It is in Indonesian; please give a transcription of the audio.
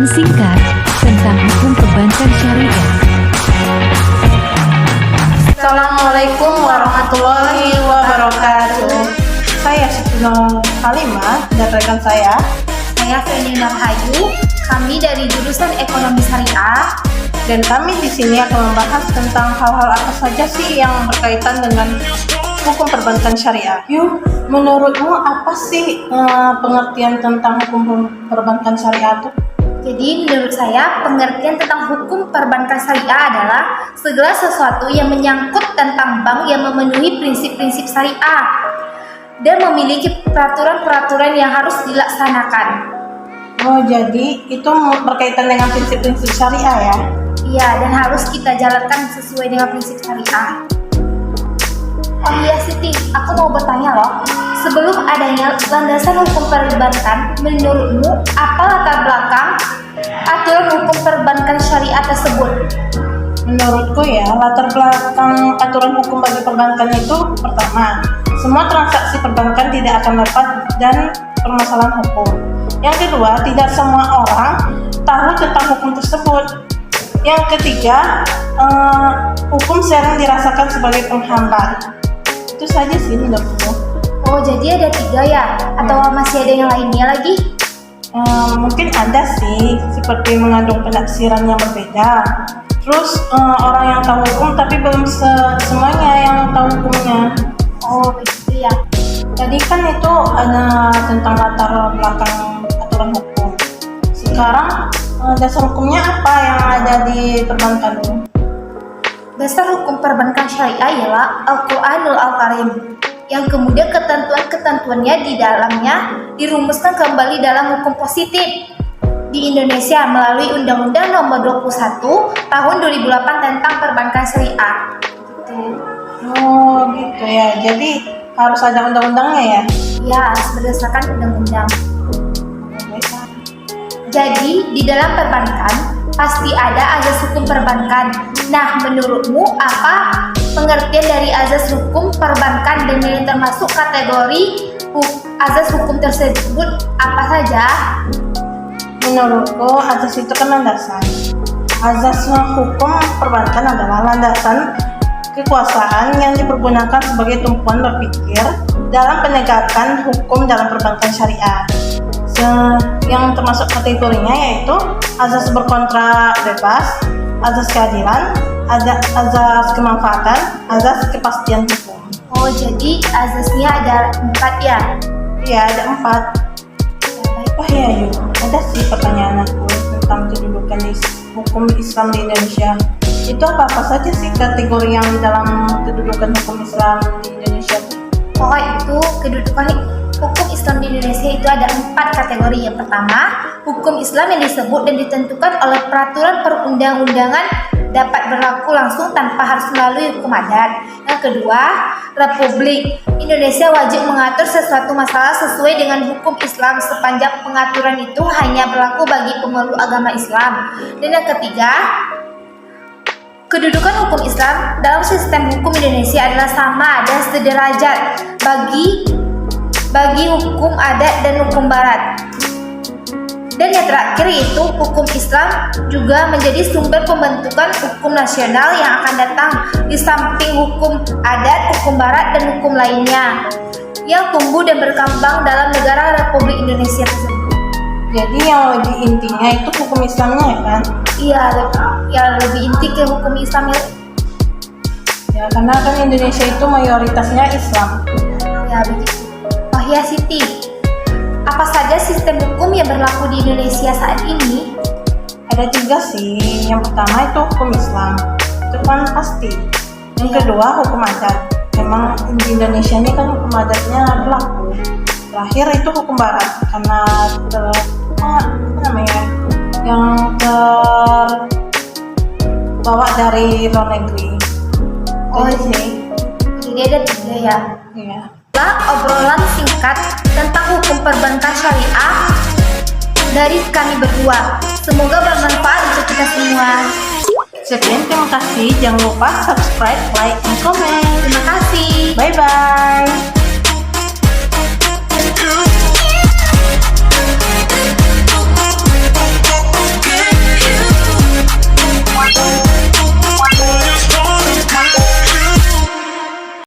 obrolan singkat tentang hukum perbankan syariah. Assalamualaikum warahmatullahi wabarakatuh. Saya Siti Halimah dan rekan saya Feni Marhayu. Kami dari jurusan Ekonomi Syariah. dan kami di sini akan membahas tentang hal-hal apa saja sih yang berkaitan dengan hukum perbankan syariah. Yuk, menurutmu apa sih pengertian tentang hukum perbankan syariah itu? Jadi menurut saya pengertian tentang hukum perbankan syariah adalah segala sesuatu yang menyangkut tentang bank yang memenuhi prinsip-prinsip syariah dan memiliki peraturan-peraturan yang harus dilaksanakan. Oh, jadi itu berkaitan dengan prinsip-prinsip syariah ya? Iya, dan harus kita jalankan sesuai dengan prinsip syariah. Oh iya Siti, aku mau bertanya loh. Sebelum adanya landasan hukum perbankan, menurutmu apa latar belakang aturan hukum perbankan syariah tersebut? Menurutku ya, latar belakang aturan hukum bagi perbankan itu pertama, semua transaksi perbankan tidak akan lepas dan permasalahan hukum. Yang kedua, tidak semua orang tahu tentang hukum tersebut. Yang ketiga, hukum sering dirasakan sebagai penghambat. Itu saja sih menurutku. Oh, jadi ada 3 ya? Atau masih ada yang lainnya lagi? Mungkin ada sih, seperti mengandung penafsiran yang berbeda. Terus orang yang tahu hukum tapi belum semuanya yang tahu hukumnya. Oh, begitu ya. Tadi kan itu ada tentang latar belakang aturan hukum. Sekarang dasar hukumnya apa yang ada di perbankan ini? Dasar hukum perbankan syariah ialah Al-Quranul Al-Karim, yang kemudian ketentuan-ketentuannya di dalamnya dirumuskan kembali dalam hukum positif di Indonesia melalui Undang-Undang Nomor 21 Tahun 2008 tentang Perbankan Syariah. Gitu. Oh gitu ya, jadi harus ada undang-undangnya ya? Ya, harus berdasarkan undang-undang. Jadi di dalam perbankan pasti ada azas hukum perbankan. Nah, menurutmu apa pengertian dari azas hukum perbankan dan yang termasuk kategori azas hukum tersebut apa saja? Menurutku azas itu kan landasan. Azas hukum perbankan adalah landasan kekuasaan yang dipergunakan sebagai tumpuan berpikir dalam penegakan hukum dalam perbankan syariah. Yang termasuk kategorinya yaitu azas berkontrak bebas, azas keadilan, azas kemanfaatan, azas kepastian hukum. Oh, jadi azasnya ada 4 ya? Iya, ada 4. Oh iya, yuk. Ada sih pertanyaan aku tentang kedudukan di hukum Islam di Indonesia. Itu apa saja sih kategori yang di dalam kedudukan hukum Islam di Indonesia? Oh, itu kedudukan hukum Islam di Indonesia itu ada 4 kategori. Yang pertama, hukum Islam yang disebut dan ditentukan oleh peraturan perundang-undangan dapat berlaku langsung tanpa harus melalui hukum adat. Yang kedua, Republik Indonesia wajib mengatur sesuatu masalah sesuai dengan hukum Islam sepanjang pengaturan itu hanya berlaku bagi pemeluk agama Islam. Dan yang ketiga, kedudukan hukum Islam dalam sistem hukum Indonesia adalah sama dan sederajat bagi hukum adat dan hukum barat. Dan yang terakhir itu hukum Islam juga menjadi sumber pembentukan hukum nasional yang akan datang di samping hukum adat, hukum barat, dan hukum lainnya yang tumbuh dan berkembang dalam negara Republik Indonesia tersebut. Jadi yang lebih intinya itu hukum Islamnya ya kan? Iya, lebih inti ke hukum Islam ya. Ya, karena kan Indonesia itu mayoritasnya Islam. Ya begitu. Oh ya Siti, apa saja sistem hukum yang berlaku di Indonesia saat ini? Ada 3 sih. Yang pertama itu hukum Islam, itu kan pasti. Yang kedua hukum adat. Memang di Indonesia ini kan hukum adatnya berlaku. Terakhir itu hukum barat karena yang terbawa dari luar negeri. Oh sih. Jadi ada 3 ya. Iya. Obrolan singkat tentang hukum perbankan syariah dari kami berdua. Semoga bermanfaat untuk kita semua. Sekian, terima kasih. Jangan lupa subscribe, like, and comment. Terima kasih. Bye bye.